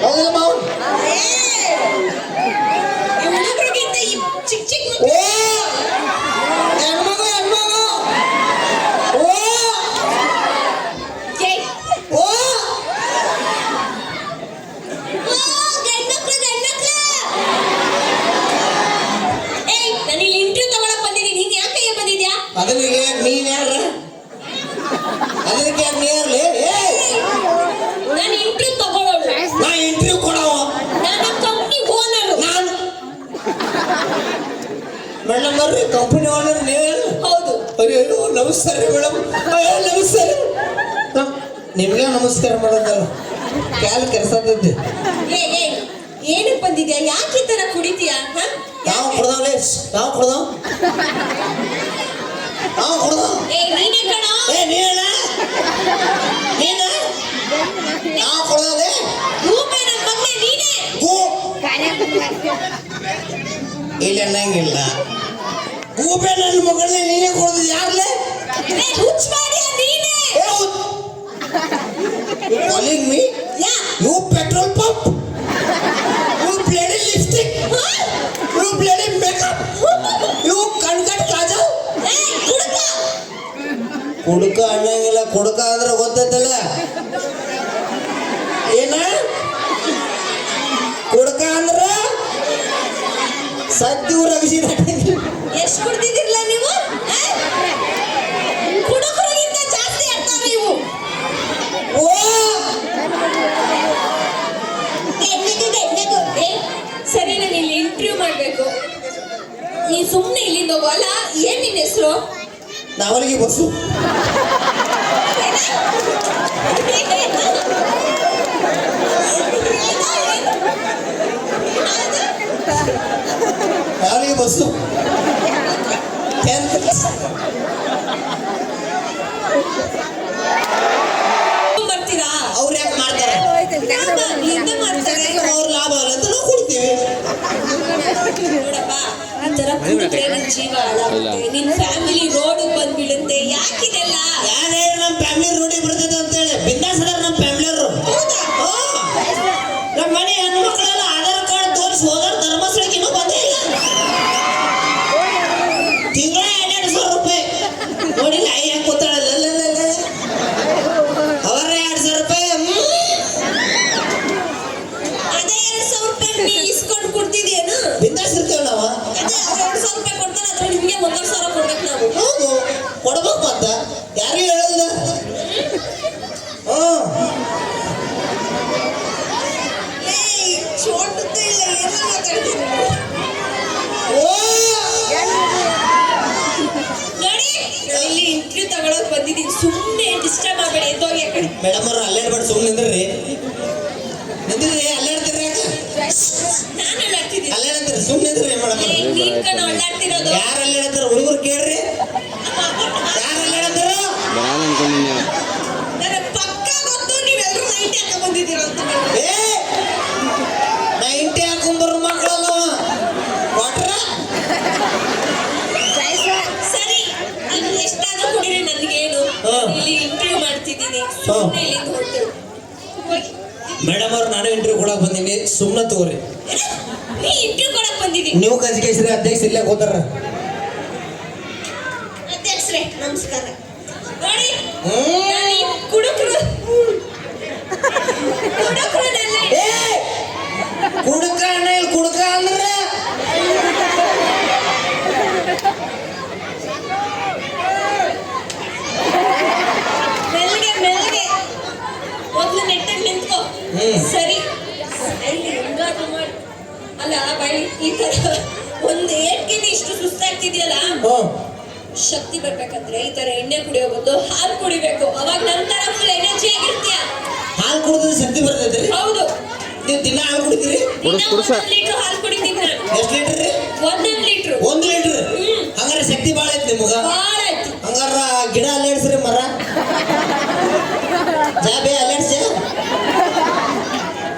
ಹೌದಲ್ಲ ಮಾವ? ಹುಡುಗರಿಗಿಂತ ಚಿಕ್ಕ ಚಿಕ್ಕ ಓ ಹೆಣ್ಮಗು ಹೆಣ್ಮಗು ಓ ಓ ಗಂಡ್ಮಕ್ಳು ಏಯ್ ನಾನು ಇಲ್ಲಿ ಇಂಟರ್ವ್ಯೂ ತಗೊಳಕ್ ಬಂದಿದ್ದೀನಿ. ನೀನ್ ಯಾಕೆ ಬಂದಿದ್ಯಾ? ಅದಕ್ಕೆ ನೀನ್ ಯಾರ? ಅದಕ್ಕೆ ನೀ ಯಾರ್ಲಿ? ನಾನು ಇಂಟರ್ವ್ಯೂ ತಗೊಳ್ಳೋಳು. ನಾ ಇಂಟರ್ವ್ಯೂ ಕೊಡವ. ನಾನು ಕಂಪ್ನಿ ಓನರು. ನಾನು ಮೇಡಮ್ ಬರ್ರಿ ಕಂಪನಿ ಓನರ್ ನೀವು? ಹೌದು. ಅಯ್ಯೋ ನಮಸ್ಕಾರ ಮೇಡಮ್. ಅಯ್ಯೋ ನಮಸ್ಕಾರ. ನಿಮ್ಗೆ ನಮಸ್ಕಾರ ಮಾಡೋದಲ್ಲ, ಕ್ಯಾಲ್ ಕೆಲ್ಸದದ್ದೆ. ಏನಕ್ಕೆ ಬಂದಿದ್ಯಾ? ಯಾಕೆ ಈ ತರ ಕುಡಿತೀಯಾ? ನಾವು ಕೊಡ್ದಾವ್ಲೇ, ನಾವು ಕೊಡ್ದಾವ್, ನಾವು ಕೊಡ್ದಾವ್. ನೀನೇ ಕಣ. ನೀನ ನೀನ ನಾವು ಕೊಡ್ದಾವ್ಲೇ. ರೂಪೆ ನನ್ನ ಮಗ್ನೆ ನೀನೇ. ಇಲ್ಲ ಅನ್ನಂಗಿಲ್ಲ. ಗೂಬೆ ನನ್ನ ಮಗಳನ್ನ ನೀನೇ ಕೊಡೋದು ಯಾರ್ಲೆ? ಹುಚ್ಚ ಮಾಡಿಯ ನೀನೇ. Calling me? Yeah. You petrol pump? You bloody lipstick? You bloody makeup? You ಕಣ್ಕಟ್ Kajal? ಕುಡುಕ. ಕುಡುಕ ಅನ್ನಂಗಿಲ್ಲ. ಕುಡುಕ ಅಂದ್ರೆ ಗೊತ್ತೈತಲ್ಲ ಏನ? ಕುಡುಕ ಅಂದ್ರ ಸದ್ದಿ ರಗಿಸಿದ. ಎಷ್ಟು ಕುಡ್ದಿದಿರಲ್ಲ ನೀವು? ಕುಡುಕರಿಗಿಂತ ಜಾಸ್ತಿ ಆಗ್ತಾರೆ ಇವು. ಓ ಸರಿ, ನಾನು ಇಲ್ಲಿ ಇಂಟರ್ವ್ಯೂ ಮಾಡ್ಬೇಕು. ನೀ ಸುಮ್ಮನೆ ಇಲ್ಲಿಂದ ಹೋಗು. ಅಲ್ಲ, ಏನ್ ನಿನ್ನ ಹೆಸರು? ನಾವಲ್ಲಿಗೆ ಬಸ್ಸು. ನಾವಲ್ಲಿಗೆ ಬಸ್ಸು. ಬರ್ತೀರಾ? ಅವ್ರು ಯಾಕೆ ಮಾಡ್ತಾರೆ? ಮಾಡ್ತಾರೆ. ಅವ್ರ ಲಾಭ ಅಲ್ಲ ಅಂತ ನಾವು ಕೊಡ್ತೀವಿ. ನೋಡಪ್ಪ, ಈ ತರ ಕುಡಿದ್ರೆ ನಿನ್ ಜೀವ ಹಾಳಾಗುತ್ತೆ. ನಿನ್ ಫ್ಯಾಮಿಲಿ ರೋಡ್ ಬಂದ್ ಬೀಳುತ್ತೆ. ಯಾಕಿದೆಲ್ಲ? ಯಾರೇ ನಮ್ಮ ಫ್ಯಾಮಿಲಿ ರೋಡಿಗೆ ಬರ್ತೈತೆ ಅಂತೇಳಿ ಬಿಂದಾಸ್ ಅದಾರ ನಮ್ಮ ಫ್ಯಾಮಿಲಿಯವರು. ನಮ್ಮ ಮನೆ ಹೆಣ್ಣು ಮಕ್ಕಳೆಲ್ಲ ಆಧಾರ್ ಕಾರ್ಡ್ ತೋರಿಸಿ ಹೋದಾರ ಧರ್ಮಸ್ಥಳಕ್ಕೆ ಇನ್ನೂ ಬಂದೇ ಇಲ್ಲ. ತಿಂಗಳ 2,000 ರೂಪಾಯಿ ನೋಡಿಲ್ಲ. ಹೆಂಗ್ ಕೂತಾಳಲ್ಲ ಅವರ 2,000 ರೂಪಾಯಿ. ಅದೇ 2,000 ರೂಪಾಯಿ ನೀ ಇಸ್ಕೊಂಡು ಕೊಡ್ತಿದ್ಯೇನು? ಬಿಂದಾಸ್ ಇರ್ತೇವೆ ನಾವು. ಅದೇ 2,000 ರೂಪಾಯಿ ಕೊಡ್ತಾನೆ, ಅದ್ರ ನಿಮ್ಗೆ 1,500 ಕೊಡ್ಬೇಕು ನಾವು. ಹೌದು, ಕೊಡ್ಬೇಕು. ಮತ್ತ ಯಾರು ಹೇಳಲ್ಲ. ಚೋಟದ್ದು ಇಲ್ಲ, ಏನೋ ಮಾತಾಡ್ತೀನಿ. ನೋಡಿ, ಇಲ್ಲಿ ಇಂಟರ್ವ್ಯೂ ತಗೊಳಕ್ ಬಂದಿದ್ದೀನಿ. ಸುಮ್ಮನೆ ಡಿಸ್ಟರ್ಬ್ ಮಾಡಬೇಡಿ, ಎದ್ದೋಗಿ ಆ ಕಡೆ. ಮೇಡಮ್ ಅವ್ರು ಅಲ್ಲಾಡ್ಬೇಡಿ, ಸುಮ್ಮನೆ ನಿಂದ್ರಿ. ಅಲ್ಲಾಡ್ತೀರಿ? ನಾನು ಅಲ್ಲಾಡ್ತಿದ್ದೀನಿ. ಅಲ್ಲಾಡ್ತೀರಿ? ಸುಮ್ಮನೆ ನಿಂದ್ರಿ ಮೇಡಮ್. ನೀನ್ ಕಣ ಅಲ್ಲಾಡ್ತಿರೋದು. ಯಾರು ಅಲ್ಲಾಡ್ತಾರ? ಹುಡುಗರು ಕೇಳ್ರಿ, ಯಾರು ಅಲ್ಲಾಡ್ತಾರ? ನನ್ನ ಪಕ್ಕ ಗೊತ್ತು, ನೀವೆಲ್ಲರೂ ನೈಟ್ ಹಾಕ ಬಂದಿದ್ದೀರ ಅಂತ. ನೈಂಟಿ ಹಾಕೊಂಡ್ಬರೋ ಮಕ್ಕಳಲ್ಲ ಕೊಟ್ರ. ಸರಿ, ಇನ್ನು ಎಷ್ಟಾದ್ರೂ ಕುಡೀರಿ, ನನ್ಗೇನು. ಇಲ್ಲಿ ಇಂಟರ್ವ್ಯೂ ಮಾಡ್ತಿದ್ದೀನಿ. ಸುಮ್ಮನೆ ಇಲ್ಲಿಂದ ಹೊರಟು ಹೋಗಿ. ಮೇಡಮ್ ಅವ್ರು ನಾನು ಇಂಟರ್ವ್ಯೂ ಕೊಡಕ್ ಬಂದೀನಿ, ಸುಮ್ಮನೆ ತಗೋರಿ. ನೀ ಇಂಟರ್ವ್ಯೂ ಕೊಡಕ್ ಬಂದಿದ್ದೀನಿ. ನೀವು ಕಜಿಕೇಶ್ರೀ ಅಧ್ಯಕ್ಷ ಇಲ್ಲೇ ಕೂತಾರ. ಅಧ್ಯಕ್ಷರೇ ನಮಸ್ಕಾರ. ನೋಡಿ, ಕುಡುಕರು ಕುಡುಕ ಅಣ್ಣ, ಇಲ್ಲಿ ಕುಡುಕ ಅಂದ್ರೆ ಮೆಲ್ಗೆ ಮೆಲ್ಗೆ ಮೊದ್ಲು ನೆಟ್ಟಾಗಿ ನಿಂತ್ಕೋ. ಸರಿ, ಹೆಂಗಾದ್ರೂ ಮಾಡಿ. ಅಲ್ಲ ಬಳಿ ಈ ತರ ಒಂದು ಏಟ್ಗಿಂತ ಇಷ್ಟು ಸುಸ್ತಾಗ್ತಿದ್ಯಲ್ಲ, ಶಕ್ತಿ ಬರ್ಬೇಕಂದ್ರೆ ಈ ತರ ಎಣ್ಣೆ ಕುಡಿಯೋ ಬದಲು ಹಾಲು ಕುಡಿಬೇಕು. ಅವಾಗ ನಂತರ ಫುಲ್ ಎನರ್ಜಿ ಆಗಿರ್ತೀಯ. ಹಾಲು ಕುಡಿದ್ರೆ ಶಕ್ತಿ ಬರ್ತೈತ್ರಿ? ಹೌದು. ನೀವು ದಿನ ಹಾಲು ಕುಡಿತೀರಿ? 1 ಲೀಟರ್ ಹಾಲು ಕುಡಿತೀನಿ ನಾನು. ಎಷ್ಟು ಲೀಟರ್ ರೀ? 1 ಲೀಟರ್. 1 ಲೀಟರ್? ಹಂಗಾರೆ ಶಕ್ತಿ ಭಾಳ ಐತಿ ನಿಮಗ. ಭಾಳ ಐತಿ. ಹಂಗಾರ ಗಿಡ ಅಲ್ಲಾಡ್ಸ್ರಿ, ಮರ ಜಾಬೆ ಅಲ್ಲಾಡ್ಸ,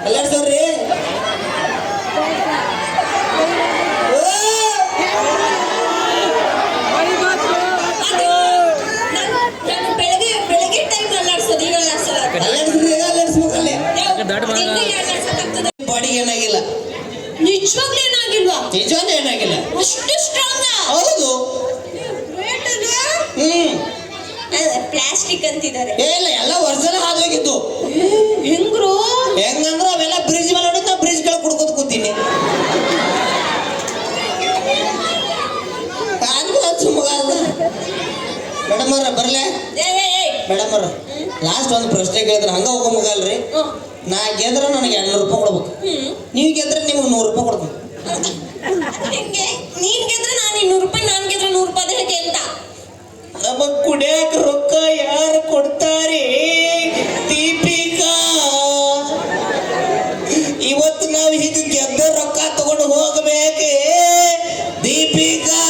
ಅಲ್ಲಾಡ್ಸವ್ರಿ. ನಾನು ಬೆಳಗ್ಗೆ ಟೈಮ್ ಅಲ್ಲಾಡ್ಸೋದು, ಈಗ ಅಲ್ಲಾಡ್ಸಲ್ಲ. ಅಲ್ಲಾಡ್ಸ್ರಿ, ಅಲ್ಲಾಡ್ಸ್ಬೇಕಲ್ಲೇ. ತಿಂಗಳು 2 ಸಾಕಾಗ್ತದೆ. ಬಾಡಿ ಏನಾಗಿಲ್ಲ, ನಿಜವಾಗ್ಲೂ ಏನಾಗಿಲ್ವಾ? ನಿಜವಾಗ್ಲೂ ಏನಾಗಿಲ್ಲ. ಅಷ್ಟು ಸ್ಟ್ರಾಂಗ್. ಹೌದು. ಪ್ಲಾಸ್ಟಿಕ್ ಅಂತಿದ್ದಾರೆ. ಇಲ್ಲ, ಎಲ್ಲ ಒರಿಜಿನಲ್ ಹಾದೋಗಿದ್ದು. ಹೆಂಗ್ರು? ಹೆಂಗಂದ್ರೆ ಅವೆಲ್ಲ ಬ್ರಿಡ್ಜ್ ಮೇಲೆ ಹೊಡಿದ್ ನಾ ಬ್ರಿಡ್ಜ್ ಕೆಳಗೆ ಕುಡ್ಕೋತ ಕೂತೀನಿ. ಮೇಡಮ್ ಅವ್ರ ಬರ್ಲೆ. ಮೇಡಮ್ ಅವ್ರ ಲಾಸ್ಟ್ ಒಂದು ಪ್ರಶ್ನೆ ಕೇಳಿದ್ರೆ ಹಂಗ ಹೋಗೋ ಮಗ ಅಲ್ರಿ. ನಾ ಗೆದ್ರೆ ನನಗೆ 200 ರೂಪಾಯಿ ಕೊಡ್ಬೇಕು, ನೀವು ಗೆದ್ರೆ ನಿಮ್ಗೆ 100 ರೂಪಾಯಿ ಕೊಡ್ತೀನಿ. ಹೆಂಗೆ? ನೀನ್ ಗೆದ್ರೆ ನಾನು 200 ರೂಪಾಯಿ, ನಾನು ಗೆದ್ರೆ 100 ರೂಪಾಯಿ. ಹೇಗೆ ಅಂತ? ನಮಗ್ ಕುಡಿಯಾಕ ರೊಕ್ಕ ಯಾರು ಕೊಡ್ತಾರೆ? ದೀಪಿಕಾ. ಇವತ್ತು ನಾವು ಹೀಗೆ ಗೆದ್ದ ರೊಕ್ಕ ತಗೊಂಡು ಹೋಗಬೇಕೆ? ದೀಪಿಕಾ.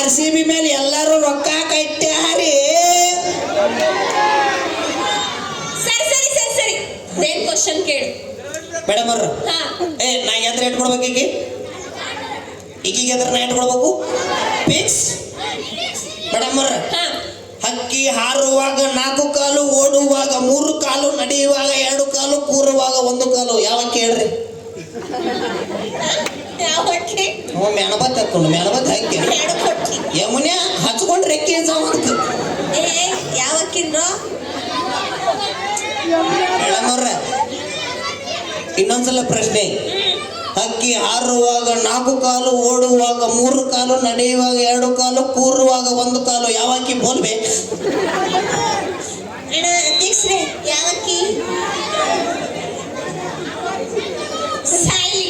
RCB ಮೇಲೆ ಎಲ್ಲರೂ ರೊಕ್ಕ ಕಟ್ಟ್ಯಾರಿ. ಸರಿ ಏನ್ ಕ್ವಶನ್ ಕೇಳು ಮೇಡಮ್ ಅವ್ರ. ಹಾ. ನಾ ಗೆದ್ರೆ ಎಟ್ ಕೊಡ್ಬೇಕು? ಈಗೀಗ ಗೆದ್ರೆ ನಾ ಎಟ್ ಕೊಡ್ಬೇಕು? ಫಿಕ್ಸ್. ಮೇಡಮ್ ಅವ್ರ, ಹಾ. ಹಕ್ಕಿ ಹಾರುವಾಗ 4 ಕಾಲು, ಓಡುವಾಗ 3 ಕಾಲು, ನಡೆಯುವಾಗ 2 ಕಾಲು, ಕೂರುವಾಗ 1 ಕಾಲು. ಯಾವಕ್ಕೆ ಹೇಳ್ರಿ? ಯಾವಕ್ಕೆ? ಮೆಣಬತ್ ಹಾಕೊಂಡು ಮೆಣಬತ್ ಹಾಕಿ ಯಮುನ್ಯ ಹಚ್ಕೊಂಡ್ರೆ ರೆಕ್ಕೆ ಯಾವಕ್ಕಿಂದ್ರು? ಮೇಡಮ್ ಅವ್ರ, ಇನ್ನೊಂದ್ಸಲ ಪ್ರಶ್ನೆ. ಹಕ್ಕಿ ಹಾರುವಾಗ 4 ಕಾಲು, ಓಡುವಾಗ 3 ಕಾಲು, ನಡೆಯುವಾಗ 2 ಕಾಲು, ಕೂರುವಾಗ 1 ಕಾಲು. ಯಾವಕ್ಕಿ ಬೋಲ್ಬೆ? ಅಧ್ಯಕ್ಷರೇ, ಯಾವಕ್ಕಿ? ಸಾಯಿ.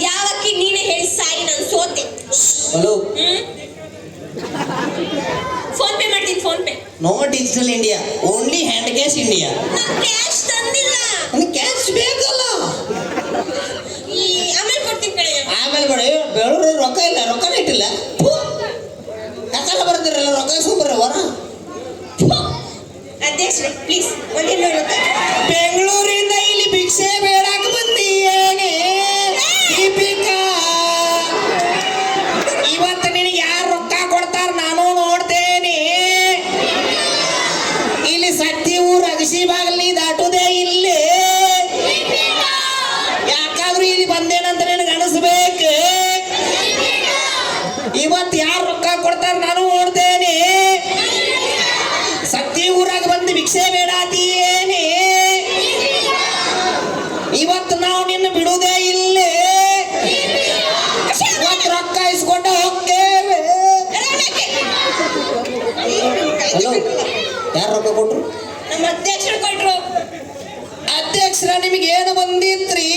ಯಾವಕ್ಕಿ ನೀನೇ ಹೇಳಿ ಸಾಯಿ, ನಾನು ಸೋತೆ. ಹಲೋ, ಫೋನ್ ಪೇ ಮಾಡ್ತೀನಿ, PhonePe. No digital India, only hand cash India. ನಾನು ಕ್ಯಾಶ್ ತಂದಿಲ್ಲ. ಕ್ಯಾಶ್ ಬೇಕಲ್ಲ. ಆಮೇಲೆ ಕೊಡ್ತೀನಿ ಕಡೆ. ಆಮೇಲೆ ಬೇಡ, ಬೆಳೂರು ರೊಕ್ಕ ಇಲ್ಲ, ರೊಕ್ಕನೇ ಇಟ್ಟಿಲ್ಲ. ಯಾಕಲ್ಲ ಬರ್ತೀರಲ್ಲ, ರೊಕ್ಕ ಸುಂಬರ್ರಿ ಹೊರ. ಅಧ್ಯಕ್ಷರೇ ಪ್ಲೀಸ್ ಒಂದು 200 ರೂಪಾಯಿ. ಬೆಂಗಳೂರಿಂದ ಇಲ್ಲಿ ಭಿಕ್ಷೆ ಬೇಡಕ್ಕೆ ಬಂದಿಯೇನೆ ದೀಪಿಕಾ. ಇವತ್ತು ನಿನಗೆ ಯಾರು ರೊಕ್ಕ ಕೊಡ್ತಾರ ನಾನು ನೋಡ್ತೇನೆ. ಇಲ್ಲಿ ಸತ್ತಿ ಊರು ಅಗಸಿ ಬಾಗಲಿ ದಾಟುದೇ ಇಲ್ಲೇ. ಯಾಕಾದ್ರೂ ಇಲ್ಲಿ ಬಂದೇನಂತ ನಿನಗೆ ಅನಿಸ್ಬೇಕು. ಇವತ್ತು ಯಾರು ರೊಕ್ಕ ಕೊಡ್ತಾರ ನಾನು ನೋಡ್ತೇನೆ. ಸತ್ತಿ ಊರಾಗ ಬಂದು ಭಿಕ್ಷೆ ಬೇಡಾತೀಯೇನೆ. ಇವತ್ತು ನಾವು ನಿನ್ನ ಬಿಡುವುದೇ ಇಲ್ಲೇ. ಇವತ್ತು ರೊಕ್ಕ ಇಸ್ಕೊಂಡ ಹೋಗ್ತೇವೆ. ಹಲೋ, ಯಾರು ರೊಕ್ಕ ಕೊಟ್ರು? ನಮ್ಮ ಅಧ್ಯಕ್ಷರು ಕೊಟ್ರು. ಅಧ್ಯಕ್ಷರ, ನಿಮಗೆ ಏನು ಬಂದಿತ್ರಿ?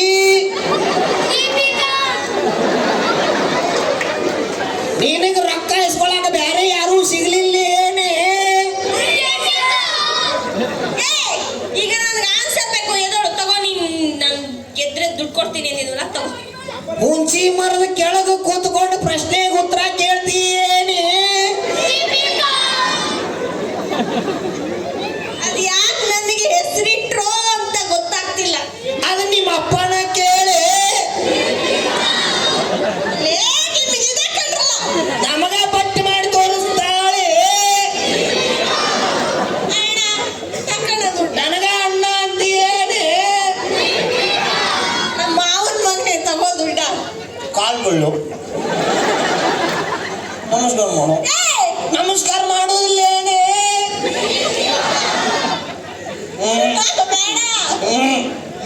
ನಿನಗೆ ರೊಕ್ಕ ಇಸ್ಕೊಳಕ ಬೇರೆ ಯಾರು ಸಿಗ್ಲಿಲ್ಲ ಏನೇ? ಈಗ ನನಗೆ ಆನ್ಸರ್ ಬೇಕು. ಎದೋಳು ತಗೋ, ನಾನು ಗೆದ್ರೆ ದುಡ್ಡು ಕೊಡ್ತೀನಿ ಅಂದಿದ್ವಲ್ಲ, ತಗೋ. ಹುಂಚಿ ಮರದ ಕೆಳಗೆ ಕೂತ್ಕೊಂಡು ಪ್ರಶ್ನೆಗೆ ಉತ್ತರ ಕೇಳ್ತೀಯೇನೆ? ಅದು ಯಾಕೆ ನನಗೆ ಹೆಸರಿಟ್ರು ಅಂತ ಗೊತ್ತಾಗ್ತಿಲ್ಲ. ಅದು ನಿಮ್ಮ ಅಪ್ಪನ ಕೇಳಿ. ನಮಗ ಪಟ್ಟಿ ಮಾಡಿ ತೋರಿಸ್ತಾಳೆ. ನನಗ ಅಣ್ಣ ಅಂತೀಯೇನೆ? ನಮ್ಮ ಮಾವನ ಮಗನೇ, ತಗೋ ದುಡ್ಡ. ಕಾಲ್ಗಳು ನಮಸ್ಕಾರ ಮಾಡು. ನಮಸ್ಕಾರ ಮಾಡೋದಿಲ್ಲೇನೆ? ಬೇಡ,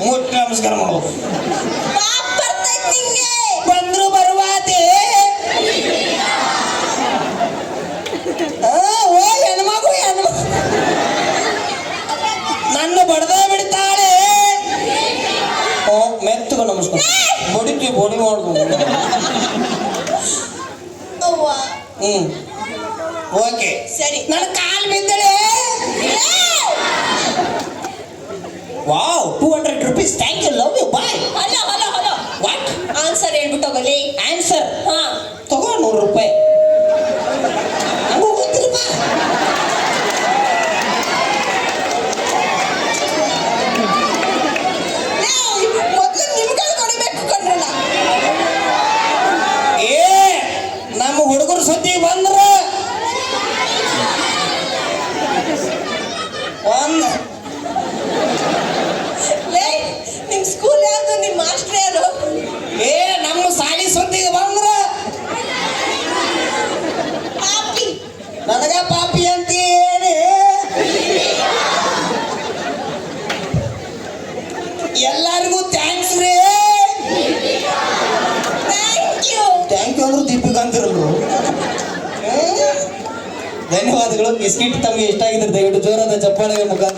ಮುಟ್ಟಿ ನಮಸ್ಕಾರ ಮಾಡ್ಬೇಕು. ಪಾಪ ಬರ್ತೈತೆ ನಿಂಗೆ. ಬಂದ್ರು ಬರುವಾತೆ. ಓ ಹೆಣ್ಮಗು ನನ್ನ ಬಡ್ದ ಬಿಡ್ತಾಳೆ. ಮೆತ್ತಗ ನಮಸ್ಕಾರ ಬಡಿತೀವಿ, ಬಡಿ ಮಾಡ್ಬೋದು. ಓಕೆ ಸರಿ. ನನ್ನ ಕಾಲ್ ಬಿದ್ದಳೆ. Wow, 200 rupees. Thank you, love you, bye. Hello hello hello, what? Answer ಹೇಳ್ಬಿಟ್ಟೋಗಲಿ. ಆನ್ಸರ್? ಹಾ, ತಗೋ 100 ರೂಪಾಯಿ. ನಂಗೂ ಗೊತ್ತಿಲ್ಲಪ್ಪ. ಮೊದಲು ನಿಮ್ಗಳು ಕೊಡಬೇಕು ಕಣ್ರಲ್ಲ. ನಮ್ಮ ಹುಡುಗರು ಸುದ್ದಿಗೆ ಬಂದ್ರ ಒಂದು ಅಂದ್ರು ದೀಪಿಕಾ ಅಂತಿರಲ್ರು. ಧನ್ಯವಾದಗಳು. ಈ ಸ್ಕಿಟ್ ತಮಗೆ ಇಷ್ಟ ಆಗಿದ್ರೆ ದಯವಿಟ್ಟು ಜೋರಾದ ಚಪ್ಪಾಳೆಯ ಮುಖಾಂತರ